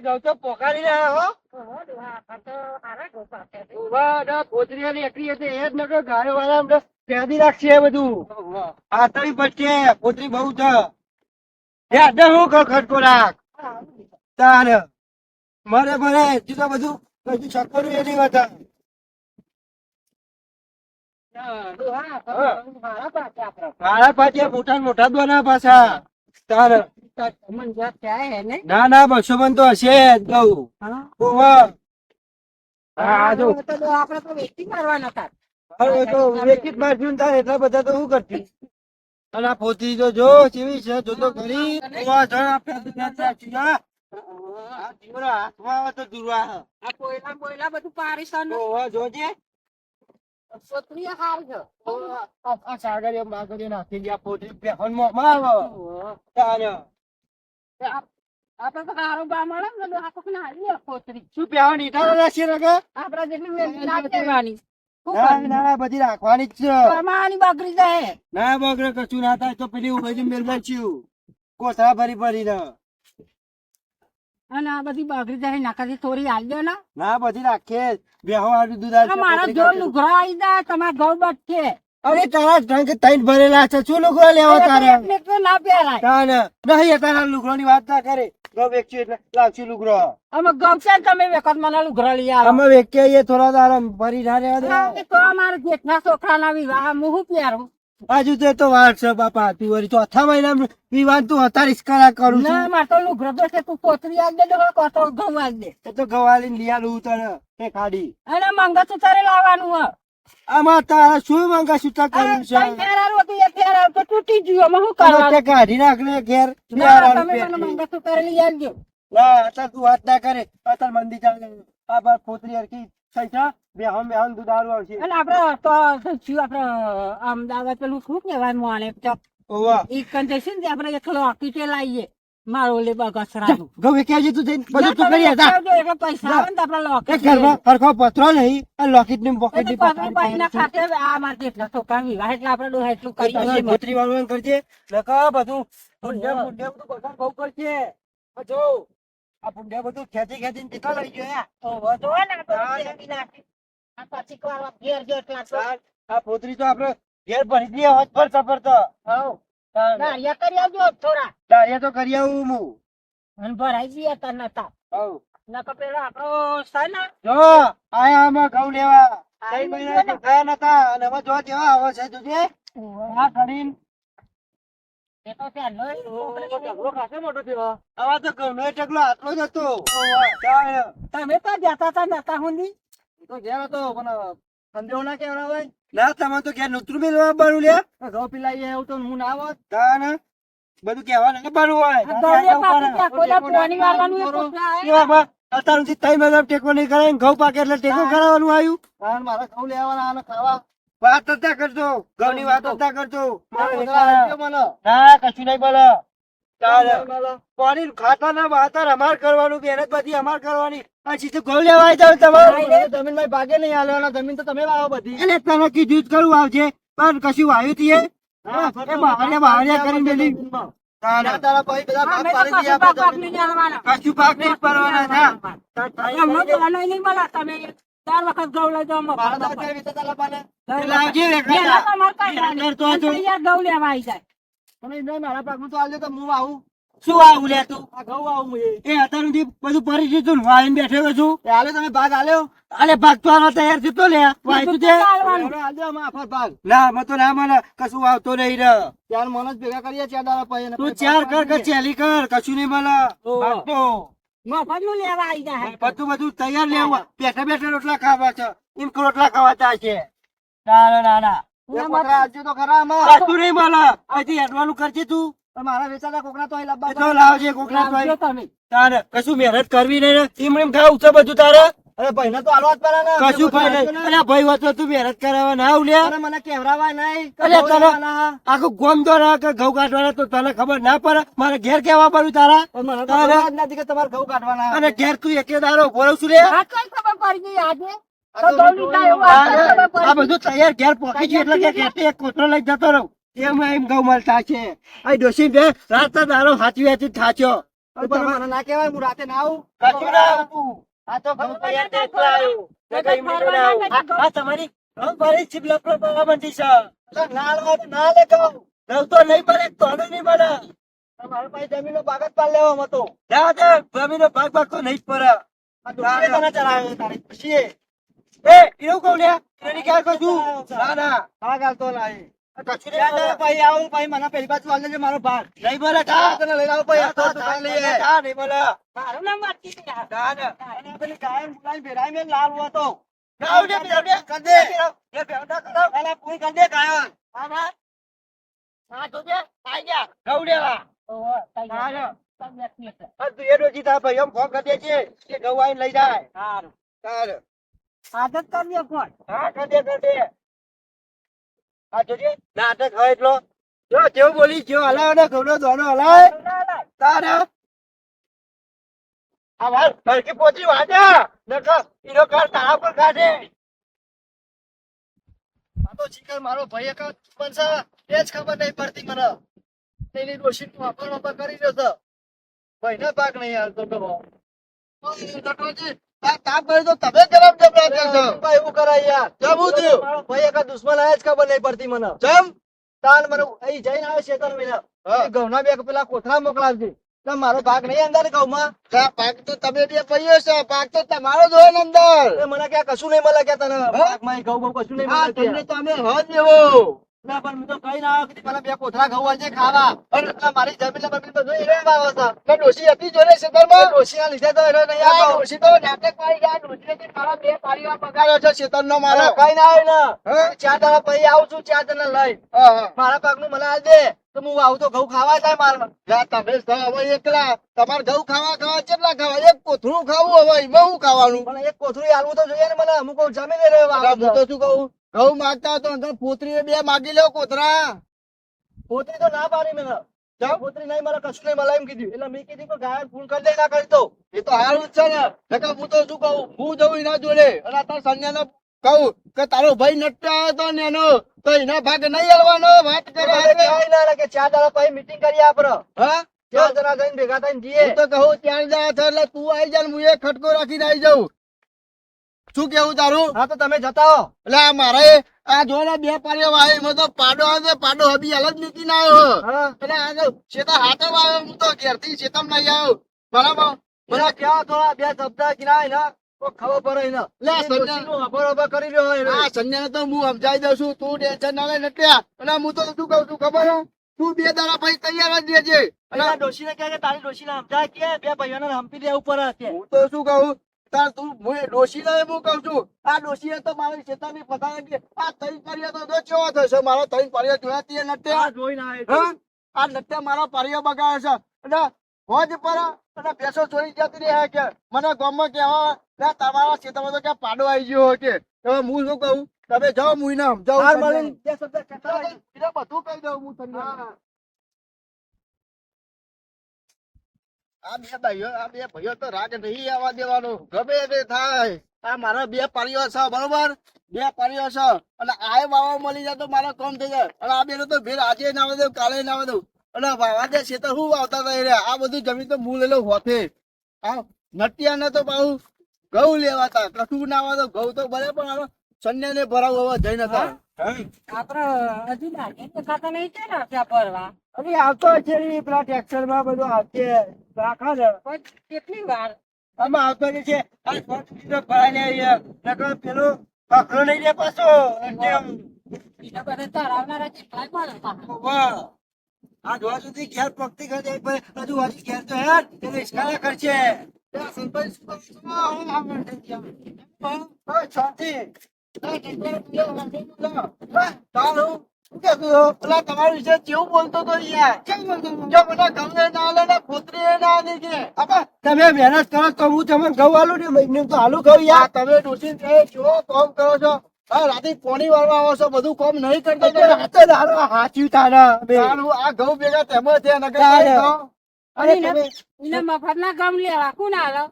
ઘઉં તો પોકારી રહ્યા હો પોતરી એકરી હતી એ જ નતો ગાયો વાળા પેદી રાખશે એ બધું આતળી પડશે પોતરી બહુ છે હું ખટકો રાખ તાર મરે હજી તો બધું કશું શકવાનું એ નહીં હતા મારા પાછા મોટા મોટા દોના પાછા તાર ના ના 200 મણ તો હશે જ કહું આપડે તો વેચી મારવાના હતા. એટલા બધા તો શું કરતી અને આ પોતી તો જો કેવી છે જો તો ખરી હાથમાં તો દુર્વા આ કોયલા બોયલા બધું પારીસન જોજે પોતરી હાર છે. સાગર માગરી નાખી ગયા પોતી બેહનમાં મારો આપડે તો હારો બા મળે ને આ કોક ના હારી પોતરી શું પહેવા નીઠા રાખી રગે આપડા જેટલી વેચી ના દેવાની ના બધી રાખવાની જ છે પરમાની બકરી જાય ના બગડે કશું ના થાય તો પેલી ઉભી મેલમાં છું કોથળા ભરી ભરી અને આ બધી બકરી જાય નાકાથી થોડી આલ્યો ને ના બધી રાખે બેહો આડું દૂધ મારા જો લુગડા આવી જાય તમારા ઘઉં બચશે અરે તારા ઢંગ તૈન ભરેલા છે શું લુગડો લેવો તારે ના પહેરાય નહીં તારા લુગડો ની વાત ના કરે ઘઉં વેચી એટલે લાવશું લુગડો અમે ઘઉં છે તમે વેકત મને લુગડા લઈ આવો અમે વેચીએ થોડા તારા ભરી ના રહેવા દે તો અમારા જેઠના છોકરા ના વિવાહ હું પહેરું હજુ તો વાર છે બાપા તું વળી ચોથા મહિના વિવાહ તું અત્યારે કરા કરું છું ના મારે તો લુગડો તો છે તું પોતરી આલ દે તો ઘઉં આલ દે એ તો ગવાલી લઈ આલું તને એ ખાડી અને મંગળ તારે લાવવાનું હ આમાં તારા શું મંગા સૂતા કરવું છે ફેરારું હતું એ ફેરાર તો તૂટી ગયું અમે શું કરવાનું કાઢી નાખ ને ઘેર તમે મને મંગળ તારે લઈ આવજો ના અત્યારે તું વાત ના કરે અત્યારે મંદી ચાલે આ બાર પોતરી હરકી થઈ છે બેહમ દુધારું આવશે અને આપડે તો શું આપડે અમદાવાદ પેલું શું કહેવાય મોણે ઈ કન જઈશું ને આપડે એકલો હોસ્પિટલ આવીએ મારો લે બગસરાનું ગમે કેજે તું જઈને બધું તું કરી હતા એટલે પૈસા આવે ને આપડે લોકેટ ઘરમાં હરખો પત્રો નહીં આ લોકેટ ની પોકેટ ની પૈસા ખાતે આ મારે જેટલા છોકરા વિવાહ એટલે આપડે ડોહા એટલું કરી પોતરી વાળું કરજે લખા બધું બધું બગાડ બહુ કરશે જો આ પુંડે બધું ખેંચી ખેંચીને કેટલા લઈ ગયો આ પોતરી તો આપડે ઘેર ભરી દઈએ હોત પર સફર તો દાળિયા કરી આવજો થોડા દાળિયા તો કરી આવું હું અને ભરાઈ દઈએ તને નતા નકર પેલો આપણો છે ને જો આયા આમાં ઘઉં લેવા 3 મહિના થયા નતા અને હવે જો જેવા આવે છે જોજે આ કરીને એ તો ત્યાં મોટો થયો આવા તો ઘઉંનો ઢગલો આટલો જ હતો તમે તો જતા હતા નતા હુંદી તો ઘેર હતો પણ સંદેહ ના કેવડા હોય ના તમે તો ઘેર નૂતરું મેળવા બારું લ્યા ઘઉં પીલાઈ એવું તો હું ના આવત તાને બધું કેવા ના બારું હોય અત્યાર સુધી 3 મહિના ટેકો નહીં કરાય ઘઉં પાકે એટલે ટેકો કરાવવાનું આવ્યું કારણ મારા ઘઉં લેવાના અને ખાવા વાત હતા કરજો ઘઉં ની વાત હતા કરજો ના કશું નહીં બોલો પાણી ખાતા ના વાતર અમાર કરવાનું મહેનત બધી અમાર કરવાની પછી તો ઘઉં લેવા આવી જાવ તમારે જમીન માં ભાગે નહીં હાલવાના જમીન તો તમે વાવો બધી એટલે તને કીધું જ કરવું આવશે પણ કશું વાવ્યું તીએ બાવળિયા કરીને મેલી તારા ભાઈ બધા ભાગ પાડી દીધા કશું ભાગ નહીં પાડવાના તમે 4 વખત ઘઉં લઈ જાઓ ઘઉં લેવા આવી જાય મારા પાકમાં તો આવજો તો હું આવું શું આવું લે તું આ ઘઉં આવું એ અત્યાર સુધી બધું પરી દીધું વાળીને બેઠો છું હાલે તમે ભાગ આલ્યો આલે ભાગ તો આનો તૈયાર થતો લે વાયતું છે ભાગ ના મત ના મને કશું આવતો નહીં રે ચાર મન જ ભેગા કરીએ ચાર દાડા પછી તું ચાર કર ચેલી કર કશું નહીં મળે ભાગતો મફત નું લેવા આવી જાય બધું તૈયાર લેવા બેઠા બેઠા રોટલા ખાવા છે એમ રોટલા ખાવાતા છે ના ના ના તો ખરા કશું નહીં મળે અહીંથી હેડવાનું કરજે તું મારા વેચાતા કોકના તો લાવજે કોકના તો તારે કશું મહેનત કરવી નહીં એમ ખાવું છે બધું તારે અરે ભાઈ ને તો આલવા જ પડે ને કશું ભાઈ અરે ભાઈ હોત તું મહેનત કરાવવા ના આવડે મને કેવરાવા નહીં અરે તને આખું ગોમ દોરા કે ઘઉં કાઢવાના તો તને ખબર ના પડે મારે ઘેર કેવા પડ્યું તારા નથી કે તમારે ઘઉં કાઢવાના અને ઘેર તું એકે દારો ભોળવ છું રે ખબર પડી ગઈ આજે આ બધું તૈયાર ઘેર પોકી છે એટલે કે એક કોથળો લઈ જતો રહું એમ ઘઉં મળતા છે આ ડોસી બે રાત દારો હાચવી હાચી થાચ્યો પણ મને ના કહેવાય, હું રાતે ના આવું. કશું ના આવું. આ તો ઘઉં તૈયાર થઈ ગયું આવ્યું. મેં કઈ મીઠું ના આવું. આ તમારી ઘઉં ભરી છે, લફડો કરવા માંડી છે. એટલે ના આલવા તો ના લે ઘઉં. ઘઉં તો નહીં મળે, તોડું નહીં મળે. તમારે પાસે જમીનનો ભાગ જ પાડ લેવામાં હતો. ના, ના, જમીનનો ભાગ તો નહીં જ પડે. આ દુકાને તને ચલાવ્યો તારી પછી. એવું કહું લ્યા, એની ક્યાં કહું છું? ના, ના, ભાગ હાલતો નહીં. કશું નહીં મળે. ભાઈ આવું, ભાઈ મને પેલી બાજુ આલે છે મારો ભાગ. નહીં મળે, જા. તને લઈ આવો ભાઈ. આ તો દુકાન લઈએ. જા, નહીં મળે. મારું નામ વાંચી છે. જા ને. અને પેલી ગાયન બોલાવીને ભેરાઈ મેં લાલ હતો. ગાવ દે, કર દે. એ ભેવડા કરો. અને પૂરી કર દે ગાયન. હા, ના. હા, તો દે. આઈ જા. ગાવ દેવા. ઓહો, હા, ને. તબિયત નહીં છે. આ તું એ ડોશી તારા ભાઈ એમ ફોન કરી દે છે કે ઘઉં આવીને લઈ જાય. સારું. સારું. આદત કરજો ફોન. હા, કર દે, કર દે. આ જોજે નાટક હોય એટલો. જો જેવું બોલી જેવો હલાવે ને ઘઉંનો દોનો હલાવે. તારે આ વાર ભરકી પોચી વાજા નકર ઈનો કાર તારા પર કાઢે. આ તો ચીકર મારો ભાઈ એક બનશે એ જ ખબર નહીં પડતી મને. તેની ડોશી નું વાપર કરી રહ્યો છે. ભાઈને પાક નહીં હાલતો તો તાપ કરી તો તમે ગરમ જબરા કરશો. એવું કરાય યાર. જવું થયું મારો ભાઈ એક દુશ્મન આયા જ ખબર નહીં પડતી મને. જમ તાન મને અહીં જઈને આવ્યો શેતર મહિના ઘઉંના બે પેલા કોથળા મોકલાવજે. તો મારો ભાગ નહીં અંદર ઘઉંમાં. ભાગ તો તમે બે ભાઈઓ છો. ભાગ તો તમારો જ હોય ને અંદર. મને ક્યાં કશું નહીં મળે કે તને ભાગમાં ઘઉં બહુ કશું નહીં મળે. તમને તો અમે હદ દેવો. ના પણ હું તો કઈ ના આવ્યો કે પેલા બે કોથળા ઘઉં આજે ખાવા. અને મારી જમીન બમીન બધું એને વાવો છે. તો ડોશી હતી જોડે શેતરમાં. ડોશીના લીધે તો એને નહીં આવ્યો. ડોશી તો નાટક પાડી ગયા. ડોશીને મારા બે પારીવા પગાર્યો છે શેતરનો મારો. કઈ ના આવે ને 4 દાડા પછી આવું છું 4 જણા લઈ. મારા પાકનું મને આલ દે તો હું આવું તો ઘઉં ખાવા જાય મારે. તમે હવે એકલા તમારે ઘઉં ખાવા કેટલા ખાવા? એક કોથળું ખાવું હવે એમાં શું ખાવાનું? પણ એક કોથળું આલવું તો જોઈએ ને મને. અમુક જમીને રહ્યો. હું તો શું કહું ઘઉં માંગતા તો અંદર પોતરી બે માગી લ્યો કોથળા. પોતરી તો ના પાડી મને. પોતરી નહીં મળે કશું નહીં મળે એમ કીધું. એટલે મેં કીધું કે ગાયન ફૂલ કરી દે ના કરી દો. એ તો હારું જ છે ને. હું તો શું કહું હું જઉં એના જોડે અને તાર સંજયને કહું કે તારો ભાઈ નટ્ટો આવ્યો તો ને એનો તો એના ભાગ નહીં હલવાનો. વાત કરે 4 દાડા પછી મીટિંગ કરીએ આપડે. હા 4 જણા થઈને ભેગા થઈને જઈએ. હું તો કહું 4 જણા થાય એટલે તું આવી જા હું એક ખટકો રાખીને આવી જાઉં. શું કેવું તારું? હા તો તમે જતા હો. એટલે મારે આ જો ને બે પાડીઓ વાય એમાં તો પાડો આવે પાડો હબી અલગ નીકળી ના આવ્યો. એટલે આ શેતા હાથે આવ્યો. હું તો ઘેરથી શેતમ નહીં આવ્યો. બરાબર મને ક્યાં થોડા બે શબ્દ કિનાય ને તો ખબર પડે ને. એટલે કરી રહ્યો. હા સંજય તો હું સમજાઈ દઉં છું. તું ટેન્શન ના લે નટ્યા. અને હું તો શું કઉ છું ખબર હે તું 2 દાડા પછી તૈયાર જ રહેજે. અને ડોશીને કહે કે તારી ડોશીને સમજાય કે બે ભાઈઓને હંપી દેવું પડે. હું તો શું કહું તાર તું ડોશીને હું કઉ છું આ ડોશીએ તો મારી શેતાની પતાવે કે આ તઈ પાડીઓ તો કેવો થશે. મારો તઈ પાડીઓ જોયા તી નટ્યા જોઈ ના આ નટ્યા મારા પાડીઓ બગાડે છે. અને હોજ પર અને ભેંસો ચોરી જતી રહે કે મને ગામમાં કહેવા તમારા ખેતરમાં તો ક્યાં પાડો આવી ગયો હોય કે. હવે હું શું કહું તમે જાઓ હું એને સમજાવું. બધું કહી દઉં હું તમને. આ બે ભાઈઓ તો રાગ નહીં આવવા દેવાનો ગમે તે થાય. આ મારા બે પારીઓ છે બરોબર. 2 પારીઓ છે અને આ વાવા મળી જાય તો મારો કામ થઈ જાય. અને આ બેનો તો ભેર આજે ના આવે દઉં કાલે ના આવે દઉં. અને વાવા દે છે તો શું વાવતા હતા રહ્યા. આ બધું જમીન તો હું લેલો હોતે. આ નટિયા ને તો બહુ ઘઉં લેવાતા કશું ના આવે તો ઘઉં તો ભરે પણ સંજય ને ભરાવું હવે જઈ નતા. આપડે હજી લાગે તો ખાતા નહીં છે ને ત્યાં ભરવા. અરે આવતો છે પેલા ટ્રેક્ટર માં બધું આવશે રાખા છે. પણ કેટલી વાર આમાં આવતો જ છે. ભરાઈ લે પેલો પકડો નહીં લે પાછો. બીજા બધા તરાવનારા કેટલાય મળે પાછા. આ જોવા સુધી ઘેર પકતી કરે હજુ હજી ઘેર તો હેડ એટલે ઇસ્કાલા કરશે. શાંતિ તમારા વિશે કેવું બોલતો તો તમે મહેનત કરો તો હું તમને ઘઉં આલું ને મહિને તો હાલું ઘઉં યાર. તમે ડોસી કેવો કામ કરો છો. રાતે પોણી વાળવા આવો છો બધું કામ નહીં કરતા. હાચી તારા આ ઘઉં ભેગા તેમાં છે મફતના ગમ લેવા કોણ આલો.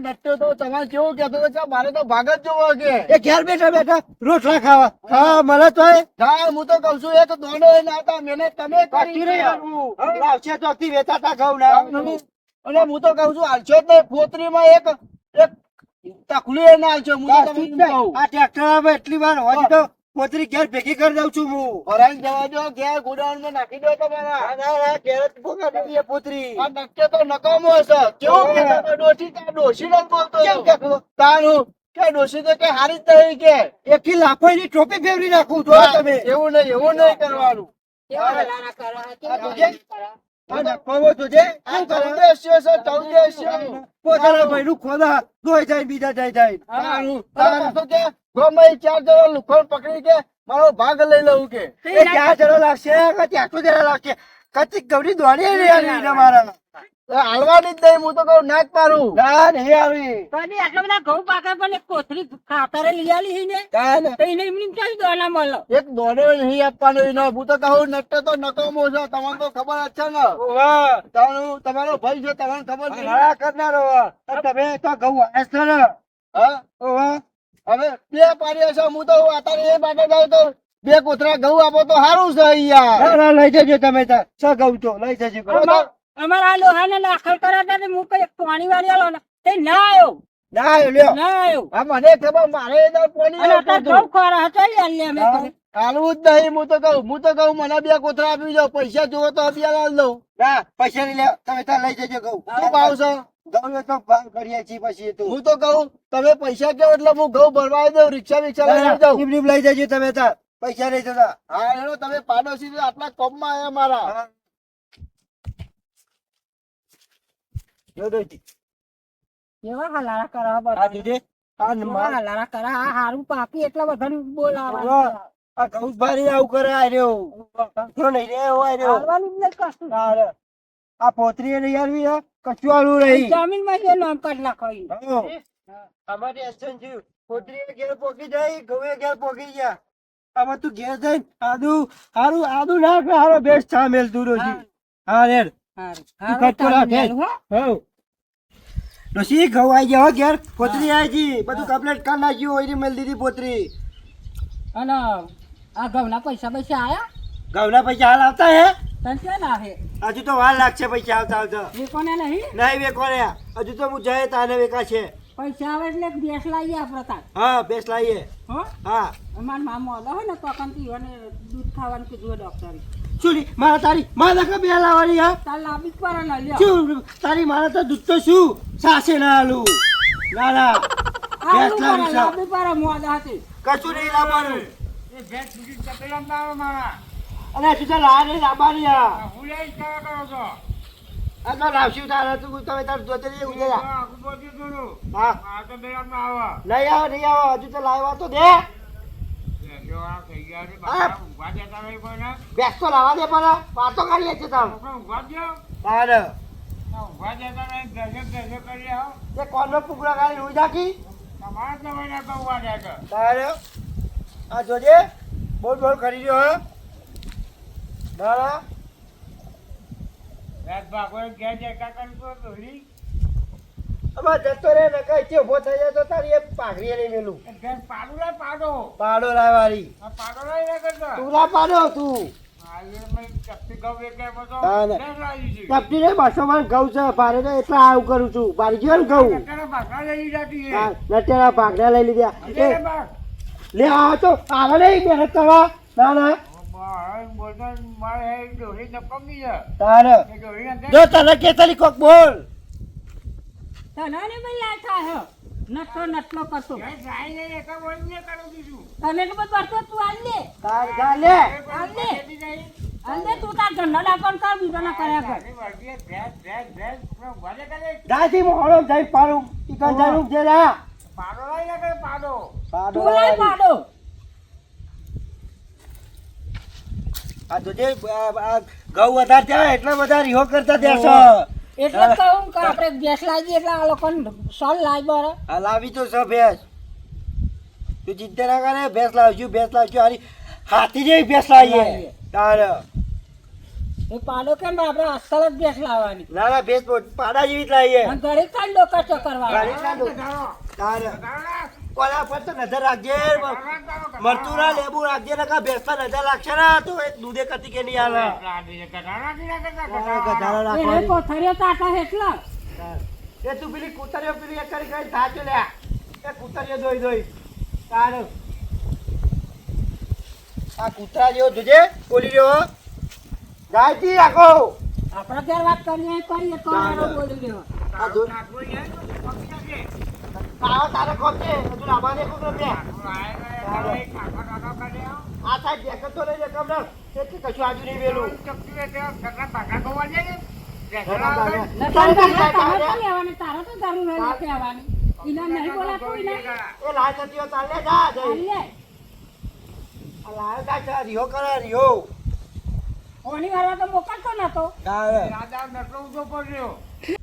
નટ્ટો તો તમારે કેવું કેતો મારે તો ભાગ જ જોવો કે એ ઘેર બેઠા બેઠા રોટલા ખાવા. હા મને તો હું તો કઉ છું એક દોડો ના હતા મેને તમે આવશે ચોથી વેચાતા ઘઉં ના અને હું તો કહું છું હાલશો જ નહીં પોતરીમાં એક એક તકલું એને હાલશો હું તો તમને એમ કહું. આ ટ્રેક્ટર આવે એટલી વાર હોય તો પોતરી ઘેર ભેગી કરી દઉં છું હું. ભરાઈને જવા દો ઘેર ગોડાઉનમાં નાખી દો તમારા ના, ના, ના, ઘેર જ ભોગા દેવી એ પોતરી. આ નક્કે તો નકામો હશે કેવું કહેતા હતા ડોશી ત્યાં ડોશી નો જ બોલતો કેમ હતો. કહેતો? તારું કે ડોશી તો કે હારી જ નહીં કે એકથી લાફોની ટોપી ફેરવી નાખું જો તમે. એવું નહીં કરવાનું કેવા હલારા કરે છે, કેવા આ જોજે. કરે? આ નફાવો જોજે. આ શું કરે? ચૌદેશ્યો છે ચૌદેશ્યો. પોતાના ભાઈનું ખોદા ધોઈ જાય બીજા જાય. તારું તારું તો કે ગમે એ ચાર જણો લુખોડ પકડી કે મારો ભાગ લઈ લઉં કે એ ક્યાં જરા લાગશે કે ત્યાંઠું જરા લાગશે કચ્છી ગૌરી દોડી નહીં આવી ને મારા. હાલવાની જ નહીં હું તો કહું ના જ પાડું ના નહીં આવી. તો હજી આટલા બધા ઘઉં પાકે પણ એક કોથળી ખાતરે લઈ આલી છે ને કાંઈ નહીં. તો એને એમની ક્યાંય દોના મળે. એક દોડો નહીં આપવાનો એનો હું તો કહું નટ્ટો તો નકામો છે તમને તો ખબર જ છે ને વાહ. તમારો ભાઈ છે તમને ખબર નહીં હરા કરનારો. અને તમે તો ઘઉં વાયસ છો ને. હા વાહ. હવે બે પાડ્યા છે હું તો અત્યારે એ માટે જાઉં તો બે કોથળા ઘઉં આપો તો સારું છે યાર ના, ના, લઈ જજો તમે તાર. સો ઘઉં તો લઈ જજો. અમારા લોહાને દાખલ કરાતા તે હું કઈ પાણી વાળી આલો ને તે ના આવ્યો ના આવ્યો, લ્યો. ના આવ્યો હા મને ખબર મારે એ તો કોની અને આવતું અત્યારે હતું. ઘઉં ખોરા હતા ઈ આલી અમે તો. હાલવું જ નહીં હું તો કહું મને બે કોથળા આપી જાઓ પૈસા જોવો તો બે લાલ દઉં ના, પૈસા નહીં લે. તમે તાર લઈ જજો ઘઉં. શું ભાવ છે ઘઉં તો ભાવ કરીએ છીએ પછી તો. હું તો કહું તમે પૈસા કહો એટલે હું ઘઉં ભરવા દઉં રિક્ષા લઈ જાઉં રીબ રીબ લઈ જજો તમે તાર. પૈસા નહીં જતા. હા એનો તમે પાડોશી છો, આટલા કોમમાં આયા મારા હા. જો દોસ્તી. કેવા હલારા કરા આ બધા જોજે. આ કેવા હલારા કરા આ હારું પાકી એટલા બધા બોલાવા વાહ. આ ઘઉં ભારી આવું કરે આ રહ્યો. કંઠો નહીં રે એવો આ રહ્યો. હારવાનું જ નહીં કશું. તારે. આ પોતરી નહીં આવી હે, કશું આલું રહી. જમીનમાં જે નામ કાઢ નાખો ઈ. હો. અમારે એક્શન થયું. પોતરી ઘેર પોકી જાય, ઘઉં ઘેર પોકી ગયા. આમાં તું ઘેર જઈને આદુ નાખ ને હારો બેસ્ટ ચા મેલ તું રોજી. હા રેડ. હારું. તું હારું, ખર્ચો રાખ, તારું હે. મેલું, હો. હો. ડોશી ઘઉં આવી ગયા હો ઘેર. પોતરી આવી ગઈ. બધું કમ્પ્લીટ કરી નાખ્યું હોય મેલ દીધી પોતરી. અને આ ઘઉંના પૈસા આયા ઘઉંના પૈસા હાલ આવતા હે? તને ક્યાં ના હે હજુ તો વાર લાગશે પૈસા આવતા આવતા. એ કોને નહીં નહીં વેકો રે. હજુ તો હું જઈએ તાને વેકા છે. પૈસા આવે એટલે ગેસ લાવીએ આપણે તાર હા બેસ લાવીએ. હો હા. અમાર મામો આલો હોય ને તો કન પીવાને દૂધ ખાવાનું કીધું હોય ડોક્ટરે શું મારા તારી મારા કે બે લાવવાની હા? તાર લાવી જ પડે ને લ્યો શું તારી મારા તો દૂધ તો શું સાસે ના આલું. ના ના આવું લાવી પડે, છે. લાવી પડે મોડા હતી કશું નહીં લાવવાનું. એ ભેંસ બીજી તપેલા માં આવે મારા અને હજુ તો લા નહીં લાવવાની હા. હું લઈ કયા કરો છો આ તો લાવશું તારે તું તમે તાર જોતે નહીં ઉજેલા. આખું બોલી દઉં હા આ તો બેલા માં આવે નહીં આવો નહીં આવો હજુ તો લાવવા તો દે. જો આ થઈ ગયા છે હા. બાપા ઊંઘવા દેતા નહીં કોઈને બેસ તો લાવવા દે પણ વાતો કરીએ છીએ તાર. લોકો ઊંઘવા દ્યો તારે ઊંઘવા દેતા નહીં ગજબ કરી આવો તે કોનો પુકડા ગાડી રોઈ નાખી. તમારે તો મને ઊંઘવા દેતા તારે આ જોજે બોલ બોલ કરી રહ્યો હે. ના રાત ભાગો ઘેર જતા કરતો ધોરી અમાર જતો રે ને કઈ છે ઉભો થઈ જાય તો તારી એ પાઘડી નહીં મેલું. ઘેર પાડું રે પાડો પાડો લાવવાની. આ પાડો લઈ ના કરતા તું ના પાડો તું. હા ને. કપટી ને બસો માં ઘઉં છે ભારે તો એટલા આવું કરું છું. ભારી ગયો ને ઘઉં. હા, નટેરા ભાગડા લઈ લીધા. એ, લે આવો તો આવો નહીં મહેનત કરવા. ના ના તારે જો તને કેતરી કોક બોલ. તને ને ભાઈ લાય થાય નટલો નટલો કરતો તને તો બધું કરતો તું આલ દે તાર ગાલે આલ દે તું તાર ધંધો ડાપણ કર બીજો ના કર્યા કર દાદી મોહળો જઈ પાડું ઈકન જાનું જે લા પાડો તું લાય પાડો આ તો જે ઘઉં વધારે થયા એટલે બધા રીહો કરતા દેશો. એટલે કહું કે આપણે ગેસ લાવી એટલે આ લોકો સોલ લાવી બરો આ લાવી તો છે ભેંસ. તું ચિંતા ના કરે ભેંસ લાવશું હારી હાથી જેવી ભેંસ લાવીએ. તારે એ પાડો કેમ આપણે અસલ જ ગેસ લાવવાની ના ના ભેંસ પાડા જેવી જ લાવીએ. અને ઘરે કાઢ લો કચો કરવા ગાડી ના દો. તારે કોના પર તો નજર રાખજે. મરચુરા લેબુ રાખજે ને કા ભેંસ પર નજર રાખશે ને તો એક દૂધે કતી કે નહીં આવે. ગધાડા એને રાખવાની. કોથળીઓ તાટા એટલા એ તું પેલી કૂતરીઓ પેલી એક કરી કરી થાચો લ્યા એ કૂતરીઓ દોઈ દોઈ તાર આ કૂતરા જેવો જોજે બોલી રહ્યો ગાયતી રાખો આપણે ત્યારે વાત કરીએ કરીએ તો બોલી દેવા આ દો તારે ખોટે હજુ લાભાને કોક રે આ સાઈડ દેખત તો લઈ લે કમર તેથી કશું આજુ નહીં વેલું તારો તો જરૂર હોય કહેવાની ઇના નહીં બોલાતું ઇના એ લાય તતીઓ ચાલે જા જઈ લે આ લાય જા ચા રિયો કરે રિયો ઓની વાળવા તો મોકલતો નતો રાજા નટલો ઉજો પડ્યો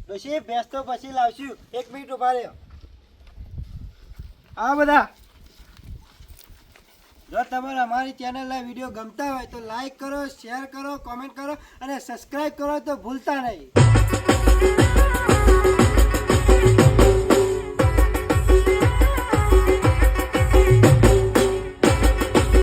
દોશી બેસ તો પછી લાવશું 1 મિનિટ ઉભા રહ્યો આ બધા જો તમારે અમારી ચેનલના વિડીયો ગમતા હોય તો લાઈક કરો શેર કરો કોમેન્ટ કરો અને સબસ્ક્રાઇબ કરો તો ભૂલતા નહીં